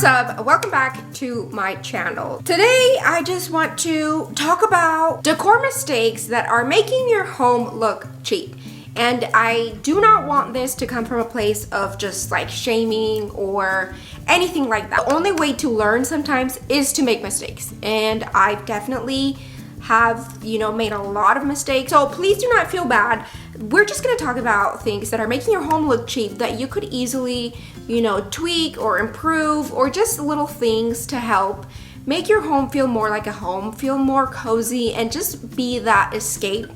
What's up? Welcome back to my channel. Today, I just want to talk about decor mistakes that are making your home look cheap. And I do not want this to come from a place of just like shaming or anything like that. The only way to learn sometimes is to make mistakes. And I definitely have, made a lot of mistakes. So please do not feel bad. We're just gonna talk about things that are making your home look cheap that you could easily, tweak or improve, or just little things to help make your home feel more like a home, feel more cozy, and just be that escape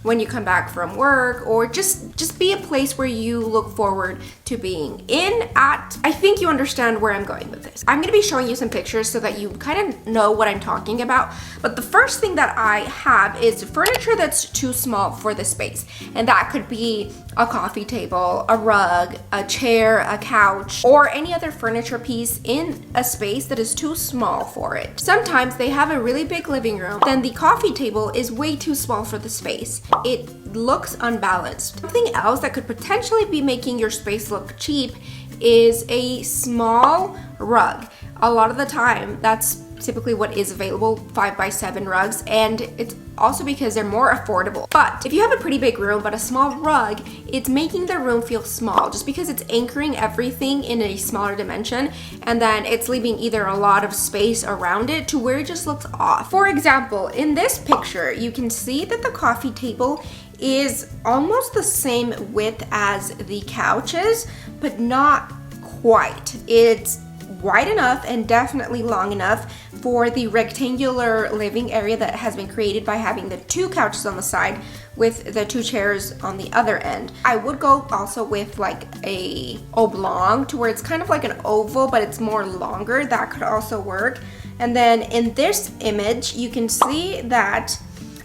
when you come back from work, or just be a place where you look forward to being in at. I think you understand where I'm going with this. I'm gonna be showing you some pictures so that you kind of know what I'm talking about. But the first thing that I have is furniture that's too small for the space. And that could be a coffee table, a rug, a chair, a couch, or any other furniture piece in a space that is too small for it. Sometimes they have a really big living room, then the coffee table is way too small for the space. It looks unbalanced. Something else that could potentially be making your space look cheap is a small rug. A lot of the time, that's typically what is available, 5x7 rugs, and it's also because they're more affordable. But if you have a pretty big room but a small rug, it's making the room feel small just because it's anchoring everything in a smaller dimension, and then it's leaving either a lot of space around it to where it just looks off. For example, in this picture, you can see that the coffee table is almost the same width as the couches, but not quite. It's wide enough and definitely long enough for the rectangular living area that has been created by having the two couches on the side with the two chairs on the other end. I would go also with like a oblong to where it's kind of like an oval, but it's more longer. That could also work. And then in this image, you can see that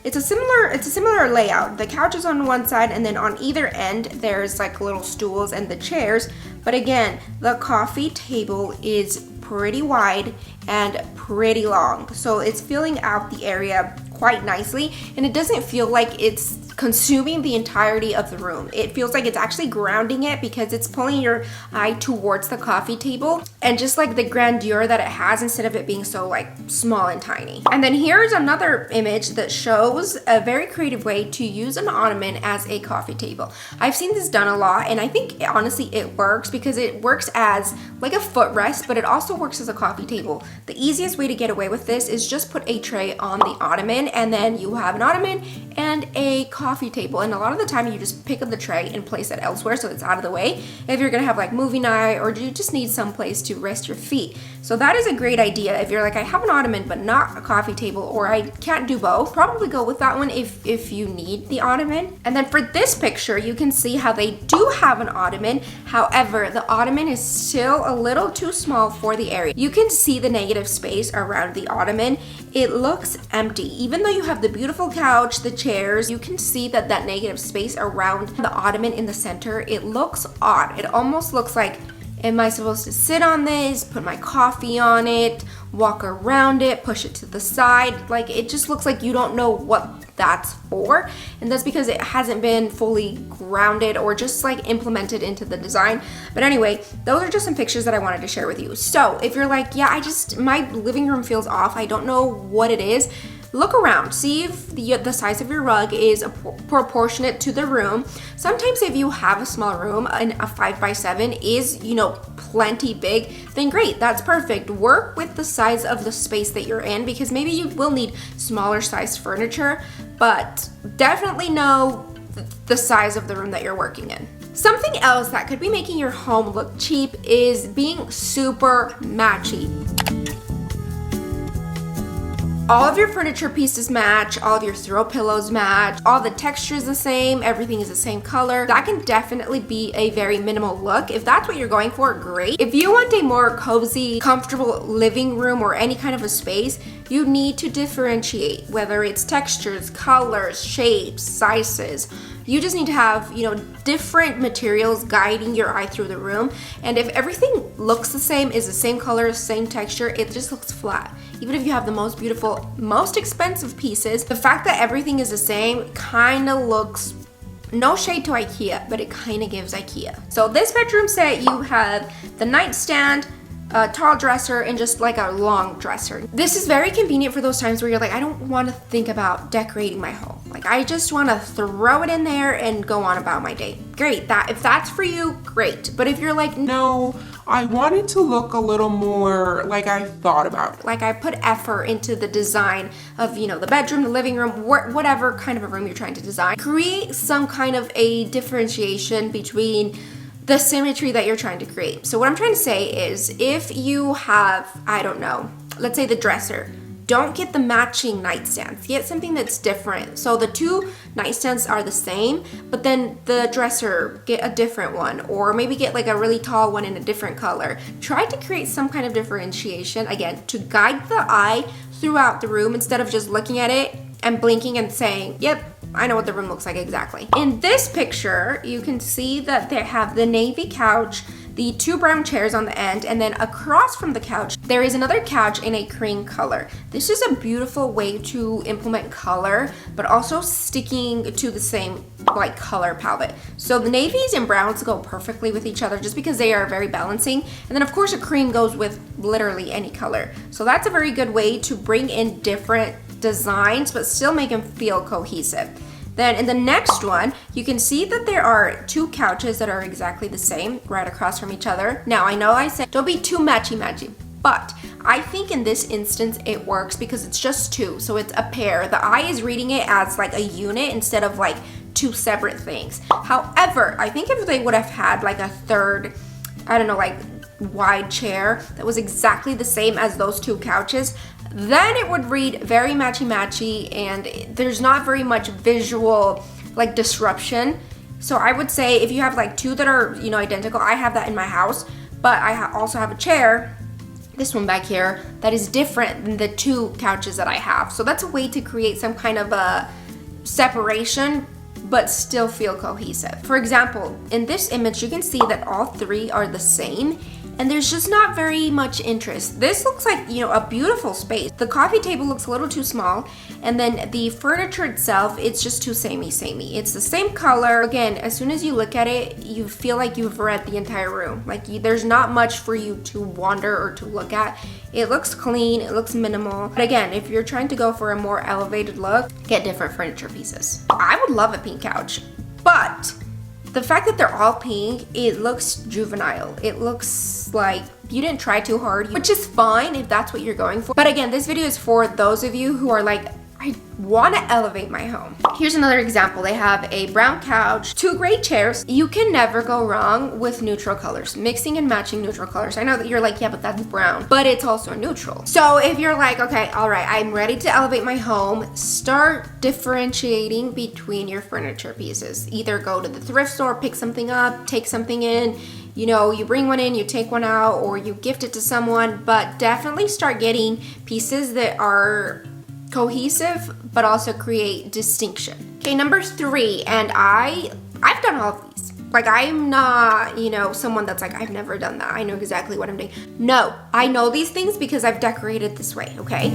it's a similar layout. The couch is on one side, and then on either end there's like little stools and the chairs. But again, the coffee table is pretty wide and pretty long, so it's filling out the area quite nicely, and it doesn't feel like it's consuming the entirety of the room. It feels like it's actually grounding it because it's pulling your eye towards the coffee table and just like the grandeur that it has instead of it being so like small and tiny. And then here's another image that shows a very creative way to use an ottoman as a coffee table. I've seen this done a lot, and I think honestly it works because it works as like a footrest, but it also works as a coffee table. The easiest way to get away with this is just put a tray on the ottoman, and then you have an ottoman and a coffee table, and a lot of the time you just pick up the tray and place it elsewhere so it's out of the way if you're gonna have like movie night or you just need some place to rest your feet. So that is a great idea. If you're like, I have an ottoman but not a coffee table, or I can't do both, probably go with that one if you need the ottoman. And then for this picture, you can see how they do have an ottoman. However, the ottoman is still a little too small for the area. You can see the negative space around the ottoman. It looks empty. Even though you have the beautiful couch, the chairs, you can see that negative space around the ottoman in the center, it looks odd. It almost looks like, am I supposed to sit on this, put my coffee on it, walk around it, push it to the side? Like, it just looks like you don't know what that's for, and that's because it hasn't been fully grounded or just like implemented into the design. But anyway, those are just some pictures that I wanted to share with you. So if you're like, yeah, my living room feels off, I don't know what it is, look around, see if the size of your rug is proportionate to the room. Sometimes if you have a small room and a 5x7 is, plenty big, then great, that's perfect. Work with the size of the space that you're in, because maybe you will need smaller sized furniture, but definitely know the size of the room that you're working in. Something else that could be making your home look cheap is being super matchy. All of your furniture pieces match, all of your throw pillows match, all the texture is the same, everything is the same color. That can definitely be a very minimal look. If that's what you're going for, great. If you want a more cozy, comfortable living room or any kind of a space, you need to differentiate, whether it's textures, colors, shapes, sizes. You just need to have, different materials guiding your eye through the room. And if everything looks the same, is the same color, same texture, it just looks flat. Even if you have the most beautiful, most expensive pieces, the fact that everything is the same kind of looks, no shade to IKEA, but it kind of gives IKEA. So this bedroom set, you have the nightstand, a tall dresser and just like a long dresser. This is very convenient for those times where you're like, I don't want to think about decorating my home. Like, I just want to throw it in there and go on about my day. Great. If that's for you, great. But if you're like, no, I want it to look a little more like I thought about it. Like, I put effort into the design of, you know, the bedroom, the living room, whatever kind of a room you're trying to design. Create some kind of a differentiation between the symmetry that you're trying to create. So what I'm trying to say is, if you have, I don't know, let's say the dresser, don't get the matching nightstands. Get something that's different. So the two nightstands are the same, but then the dresser, get a different one, or maybe get like a really tall one in a different color. Try to create some kind of differentiation, again, to guide the eye throughout the room instead of just looking at it and blinking and saying, yep, I know what the room looks like exactly. In this picture, you can see that they have the navy couch, the two brown chairs on the end, and then across from the couch, there is another couch in a cream color. This is a beautiful way to implement color, but also sticking to the same like color palette. So the navies and browns go perfectly with each other just because they are very balancing. And then of course a cream goes with literally any color. So that's a very good way to bring in different designs, but still make them feel cohesive. Then in the next one, you can see that there are two couches that are exactly the same right across from each other. Now, I know I said don't be too matchy-matchy, but I think in this instance it works because it's just two, so it's a pair. The eye is reading it as like a unit instead of like two separate things. However, I think if they would have had like a third, I don't know, like wide chair that was exactly the same as those two couches, then it would read very matchy-matchy and there's not very much visual like disruption. So I would say if you have like two that are, you know, identical, I have that in my house, but I also have a chair, this one back here, that is different than the two couches that I have. So that's a way to create some kind of a separation but still feel cohesive. For example, in this image, you can see that all three are the same and there's just not very much interest. This looks like, you know, a beautiful space. The coffee table looks a little too small, and then the furniture itself, it's just too samey. It's the same color. Again, as soon as you look at it, you feel like you've read the entire room. Like there's not much for you to wander or to look at. It looks clean, it looks minimal. But again, if you're trying to go for a more elevated look, get different furniture pieces. I would love a pink couch, but the fact that they're all pink, it looks juvenile. It looks like you didn't try too hard, which is fine if that's what you're going for. But again, this video is for those of you who are like, I want to elevate my home. Here's another example. They have a brown couch, two gray chairs. You can never go wrong with neutral colors, mixing and matching neutral colors. I know that you're like, yeah, but that's brown, but it's also neutral. So if you're like, okay, all right, I'm ready to elevate my home, start differentiating between your furniture pieces. Either go to the thrift store, pick something up, take something in, you know, you bring one in, you take one out, or you gift it to someone, but definitely start getting pieces that are cohesive but also create distinction. Okay, number 3, and I've done all of these. Like, I'm not, you know, someone that's like, I've never done that, I know exactly what I'm doing. No, I know these things because I've decorated this way, okay?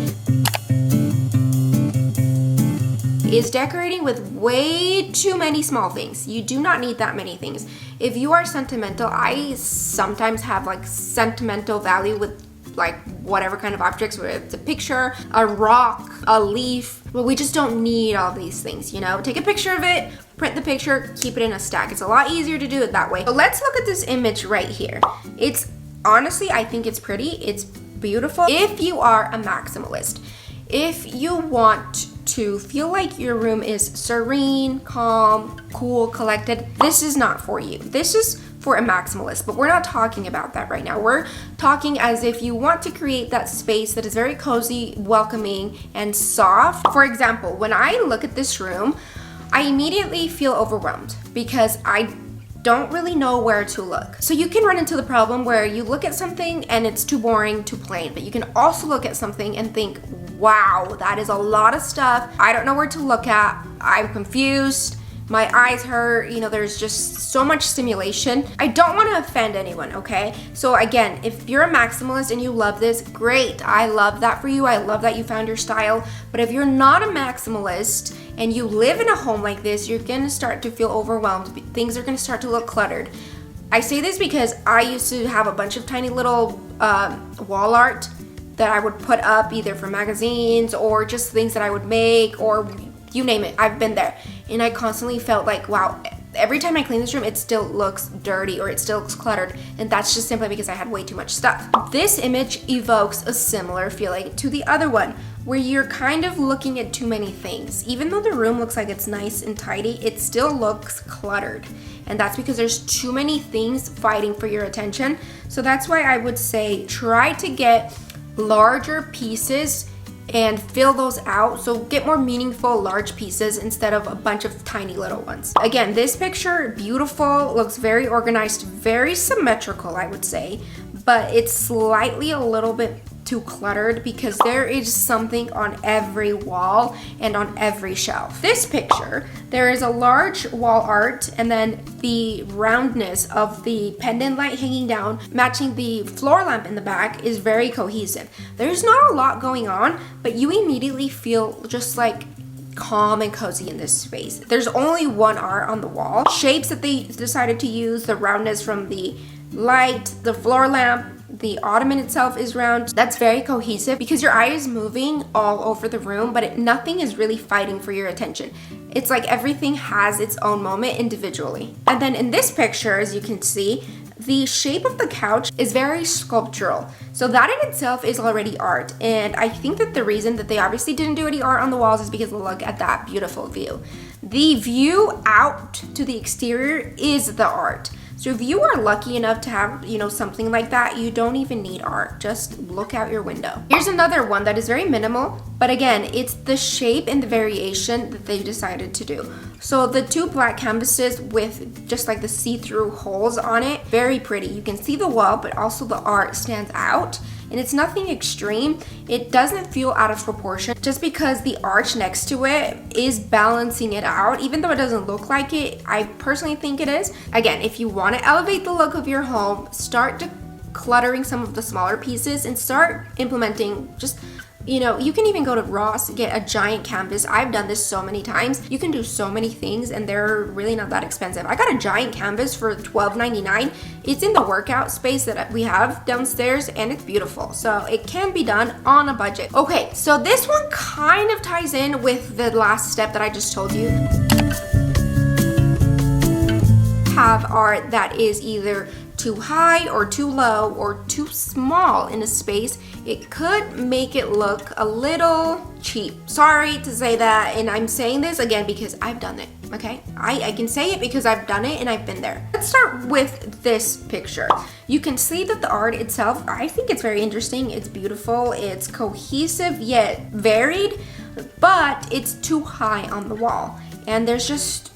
Is decorating with way too many small things. You do not need that many things. If you are sentimental, I sometimes have like sentimental value with like whatever kind of objects, whether it's a picture, a rock, a leaf. Well, we just don't need all these things, you know? Take a picture of it, print the picture, keep it in a stack. It's a lot easier to do it that way. So let's look at this image right here. It's honestly, I think it's pretty, it's beautiful. If you are a maximalist, if you want to feel like your room is serene, calm, cool, collected, this is not for you. This is for a maximalist, but we're not talking about that right now. We're talking as if you want to create that space that is very cozy, welcoming, and soft. For example, when I look at this room, I immediately feel overwhelmed because I don't really know where to look. So you can run into the problem where you look at something and it's too boring, too plain, but you can also look at something and think, wow, that is a lot of stuff. I don't know where to look at. I'm confused. My eyes hurt, you know, there's just so much stimulation. I don't want to offend anyone, okay? So again, if you're a maximalist and you love this, great. I love that for you. I love that you found your style. But if you're not a maximalist and you live in a home like this, you're gonna start to feel overwhelmed. Things are gonna start to look cluttered. I say this because I used to have a bunch of tiny little wall art that I would put up either for magazines or just things that I would make, or you name it, I've been there. And I constantly felt like, wow, every time I clean this room, it still looks dirty or it still looks cluttered. And that's just simply because I had way too much stuff. This image evokes a similar feeling to the other one, where you're kind of looking at too many things. Even though the room looks like it's nice and tidy, it still looks cluttered. And that's because there's too many things fighting for your attention. So that's why I would say try to get larger pieces and fill those out. So get more meaningful large pieces instead of a bunch of tiny little ones. Again, this picture, beautiful, looks very organized, very symmetrical, I would say, but it's slightly a little bit too cluttered because there is something on every wall and on every shelf. This picture, there is a large wall art, and then the roundness of the pendant light hanging down, matching the floor lamp in the back, is very cohesive. There's not a lot going on, but you immediately feel just like calm and cozy in this space. There's only one art on the wall. Shapes that they decided to use, the roundness from the light, the floor lamp, the ottoman itself is round. That's very cohesive because your eye is moving all over the room, but nothing is really fighting for your attention. It's like everything has its own moment individually. And then in this picture, as you can see, the shape of the couch is very sculptural. So that in itself is already art. And I think that the reason that they obviously didn't do any art on the walls is because look at that beautiful view. The view out to the exterior is the art. So if you are lucky enough to have, something like that, you don't even need art. Just look out your window. Here's another one that is very minimal, but again, it's the shape and the variation that they decided to do. So the two black canvases with just like the see-through holes on it, very pretty. You can see the wall, but also the art stands out. And it's nothing extreme. It doesn't feel out of proportion just because the arch next to it is balancing it out. Even though it doesn't look like it, I personally think it is. Again, if you want to elevate the look of your home, start decluttering some of the smaller pieces and start implementing just, you can even go to Ross, get a giant canvas. I've done this so many times. You can do so many things and they're really not that expensive. I got a giant canvas for $12.99. It's in the workout space that we have downstairs and it's beautiful. So it can be done on a budget. Okay, so this one kind of ties in with the last step that I just told you. Have art that is either too high or too low or too small in a space, it could make it look a little cheap. Sorry to say that, and I'm saying this again because I've done it, okay? I can say it because I've done it and I've been there. Let's start with this picture. You can see that the art itself, I think it's very interesting. It's beautiful, it's cohesive yet varied, but it's too high on the wall. And there's just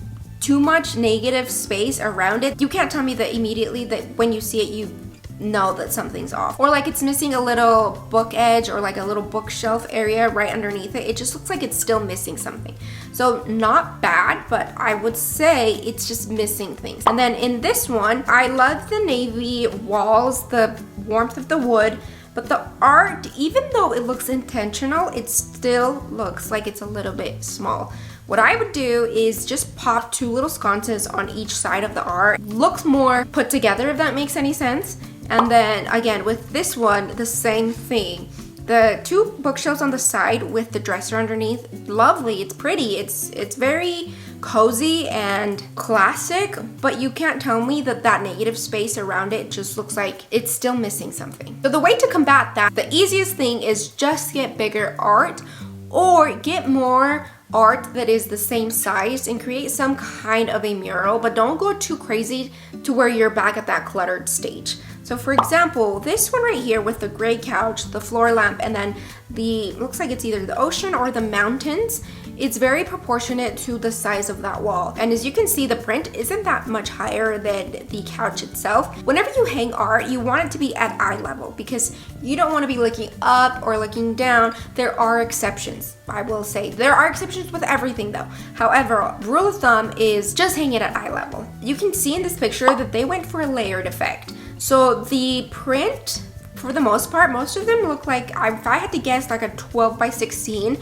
too much negative space around it. You can't tell me that immediately that when you see it, you know that something's off. Or like it's missing a little book edge or like a little bookshelf area right underneath it. It just looks like it's still missing something. So not bad, but I would say it's just missing things. And then in this one, I love the navy walls, the warmth of the wood, but the art, even though it looks intentional, it still looks like it's a little bit small. What I would do is just pop two little sconces on each side of the art. Looks more put together, if that makes any sense. And then again, with this one, the same thing. The two bookshelves on the side with the dresser underneath, lovely, it's pretty, it's very cozy and classic, but you can't tell me that that negative space around it just looks like it's still missing something. So the way to combat that, the easiest thing is just get bigger art or get more art that is the same size and create some kind of a mural, but don't go too crazy to where you're back at that cluttered stage. So for example, this one right here with the gray couch, the floor lamp, and then looks like it's either the ocean or the mountains, it's very proportionate to the size of that wall. And as you can see, the print isn't that much higher than the couch itself. Whenever you hang art, you want it to be at eye level because you don't want to be looking up or looking down. There are exceptions, I will say. There are exceptions with everything though. However, rule of thumb is just hang it at eye level. You can see in this picture that they went for a layered effect. So the print, for the most part, most of them look like, if I had to guess, like a 12 by 16.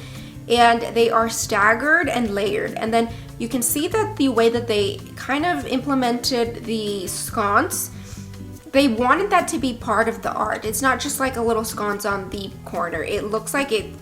And they are staggered and layered. And then you can see that the way that they kind of implemented the sconce, they wanted that to be part of the art. It's not just like a little sconce on the corner. It looks like it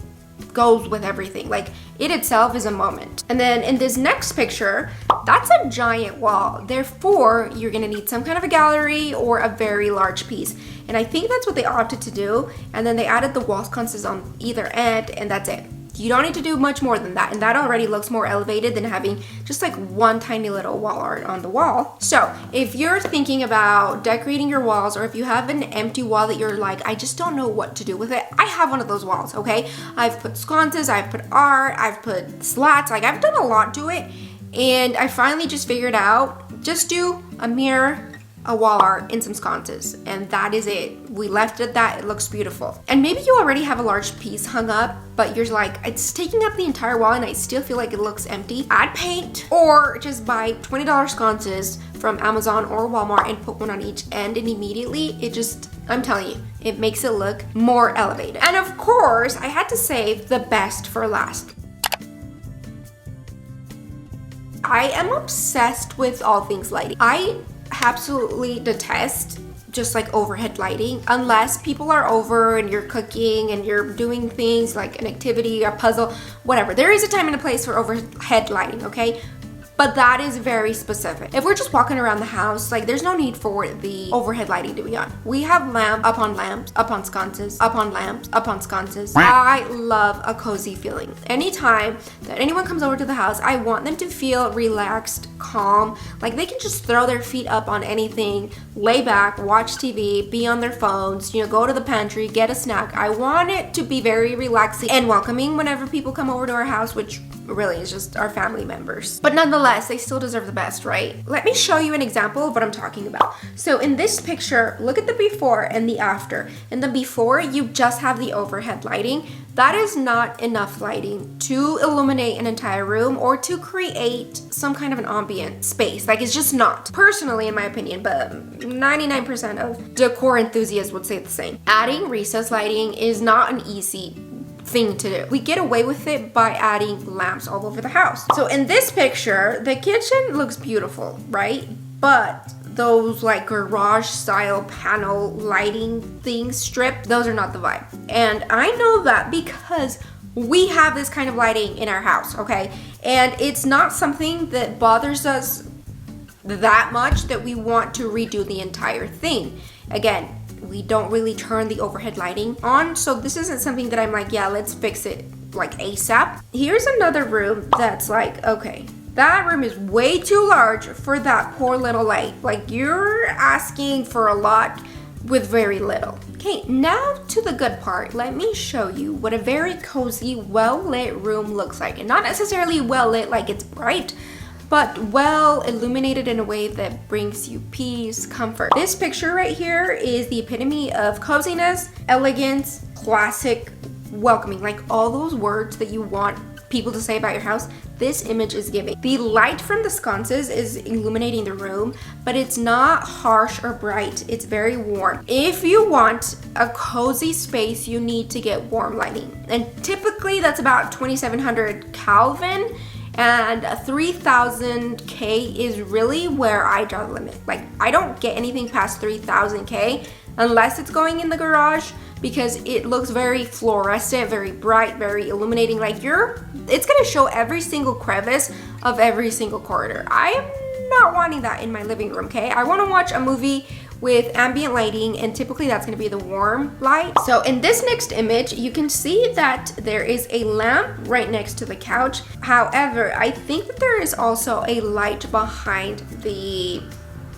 goes with everything. Like it itself is a moment. And then in this next picture, that's a giant wall. Therefore, you're gonna need some kind of a gallery or a very large piece. And I think that's what they opted to do. And then they added the wall sconces on either end, and that's it. You don't need to do much more than that, and that already looks more elevated than having just like one tiny little wall art on the wall. So if you're thinking about decorating your walls, or if you have an empty wall that you're like, I just don't know what to do with it, I have one of those walls, okay? I've put sconces, I've put art, I've put slats, like I've done a lot to it, and I finally just figured out, just do a mirror, a wall art, and some sconces, and that is it. We left it at that. It looks beautiful. And maybe you already have a large piece hung up, but you're like, it's taking up the entire wall and I still feel like it looks empty. Add paint, or just buy $20 sconces from Amazon or Walmart and put one on each end, and immediately it just, I'm telling you, it makes it look more elevated. And of course, I had to save the best for last. I am obsessed with all things lighting. I absolutely detest just like overhead lighting, unless people are over and you're cooking and you're doing things like an activity or puzzle, whatever. There is a time and a place for overhead lighting, okay? But that is very specific. If we're just walking around the house, like there's no need for the overhead lighting to be on. We have lamp upon lamps, upon sconces, upon lamps, upon sconces. I love a cozy feeling. Anytime that anyone comes over to the house, I want them to feel relaxed, calm, like they can just throw their feet up on anything, lay back, watch TV, be on their phones, you know, go to the pantry, get a snack. I want it to be very relaxing and welcoming whenever people come over to our house, which really is just our family members. But nonetheless, they still deserve the best, right? Let me show you an example of what I'm talking about. So in this picture, look at the before and the after. In the before, you just have the overhead lighting. That is not enough lighting to illuminate an entire room or to create some kind of an ambient space. Like, it's just not. Personally, in my opinion, but 99% of decor enthusiasts would say the same. Adding recessed lighting is not an easy thing to do. We get away with it by adding lamps all over the house. So in this picture, the kitchen looks beautiful, right? But those like garage style panel lighting things strip, those are not the vibe. And I know that because we have this kind of lighting in our house, okay? And it's not something that bothers us that much that we want to redo the entire thing. Again, we don't really turn the overhead lighting on, so this isn't something that I'm like, yeah, let's fix it like ASAP. Here's another room that's like, okay, that room is way too large for that poor little light. Like, you're asking for a lot with very little. Okay, now to the good part. Let me show you what a very cozy, well-lit room looks like. And not necessarily well-lit like it's bright, but well illuminated in a way that brings you peace, comfort. This picture right here is the epitome of coziness, elegance, classic, welcoming, like all those words that you want people to say about your house. This image is giving. The light from the sconces is illuminating the room, but it's not harsh or bright. It's very warm. If you want a cozy space, you need to get warm lighting. And typically that's about 2700 Kelvin. And 3000 K is really where I draw the limit. Like, I don't get anything past 3000 K unless it's going in the garage, because it looks very fluorescent, very bright, very illuminating. Like, it's gonna show every single crevice of every single corridor. I am not wanting that in my living room, okay? I wanna watch a movie with ambient lighting, and typically that's gonna be the warm light. So in this next image, you can see that there is a lamp right next to the couch. However, I think that there is also a light behind the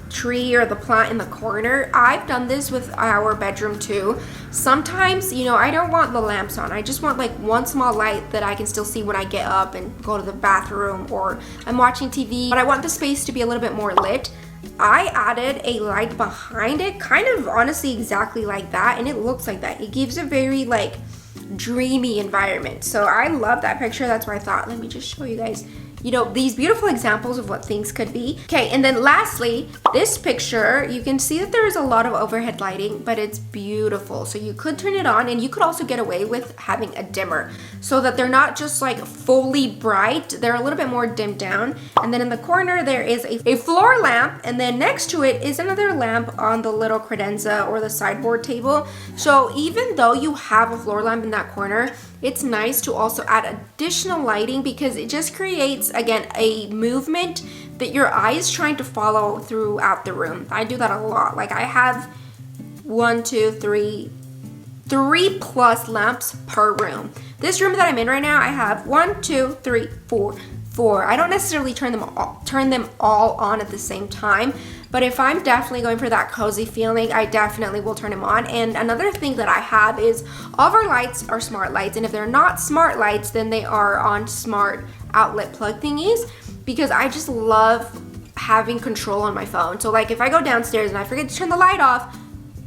tree or the plant in the corner. I've done this with our bedroom too. Sometimes, you know, I don't want the lamps on. I just want like one small light that I can still see when I get up and go to the bathroom, or I'm watching TV, but I want the space to be a little bit more lit. I added a light behind it, kind of honestly exactly like that, and it looks like that. It gives a very like dreamy environment. So I love that picture. That's why I thought, let me just show you guys you know, these beautiful examples of what things could be. Okay, and then lastly, this picture, you can see that there is a lot of overhead lighting, but it's beautiful. So you could turn it on, and you could also get away with having a dimmer so that they're not just like fully bright, they're a little bit more dimmed down. And then in the corner, there is a floor lamp, and then next to it is another lamp on the little credenza or the sideboard table. So even though you have a floor lamp in that corner, it's nice to also add additional lighting because it just creates, again, a movement that your eye is trying to follow throughout the room. I do that a lot. Like I have 3 plus lamps per room. This room that I'm in right now, I have 4. I don't necessarily turn them all on at the same time, but if I'm definitely going for that cozy feeling, I definitely will turn them on. And another thing that I have is all of our lights are smart lights, and if they're not smart lights, then they are on smart outlet plug thingies, because I just love having control on my phone. So like if I go downstairs and I forget to turn the light off,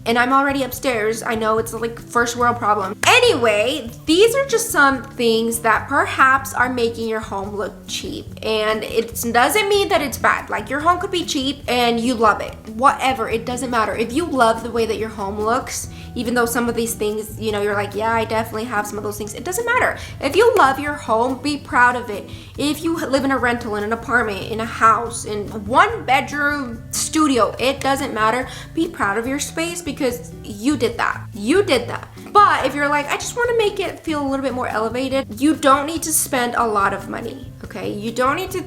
and I'm already upstairs, I know it's like first world problem. Anyway, these are just some things that perhaps are making your home look cheap. And it doesn't mean that it's bad. Like your home could be cheap and you love it. Whatever, it doesn't matter. If you love the way that your home looks, even though some of these things, you know, you're like, yeah, I definitely have some of those things. It doesn't matter. If you love your home, be proud of it. If you live in a rental, in an apartment, in a house, in 1-bedroom studio, it doesn't matter. Be proud of your space because you did that. You did that. But if you're like, I just want to make it feel a little bit more elevated, you don't need to spend a lot of money, okay? You don't need to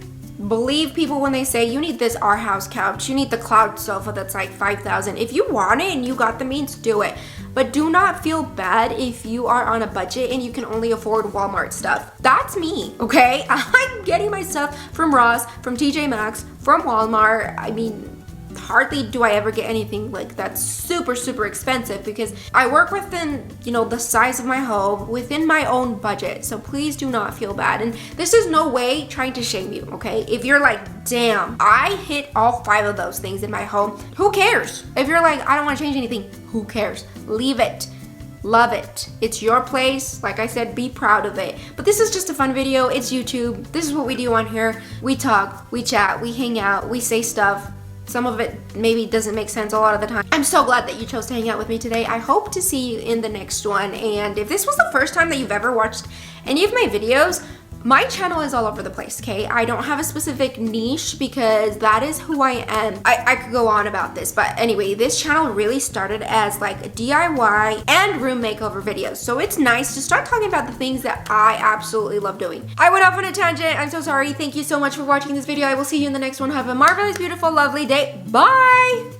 believe people when they say you need this Our House couch, you need the cloud sofa that's like $5,000. If you want it and you got the means, do it. But do not feel bad if you are on a budget and you can only afford Walmart stuff. That's me, okay? I'm getting my stuff from Ross, from TJ Maxx, from Walmart. I mean, hardly do I ever get anything like that's super, super expensive because I work within, you know, the size of my home, within my own budget. So please do not feel bad. And this is no way trying to shame you, okay? If you're like, damn, I hit all 5 of those things in my home, who cares? If you're like, I don't want to change anything, who cares? Leave it. Love it. It's your place. Like I said, be proud of it. But this is just a fun video. It's YouTube. This is what we do on here. We talk, we chat, we hang out, we say stuff. Some of it maybe doesn't make sense a lot of the time. I'm so glad that you chose to hang out with me today. I hope to see you in the next one. And if this was the first time that you've ever watched any of my videos, my channel is all over the place, okay? I don't have a specific niche because that is who I am. I could go on about this, but anyway, this channel really started as like a DIY and room makeover videos. So it's nice to start talking about the things that I absolutely love doing. I went off on a tangent. I'm so sorry. Thank you so much for watching this video. I will see you in the next one. Have a marvelous, beautiful, lovely day. Bye!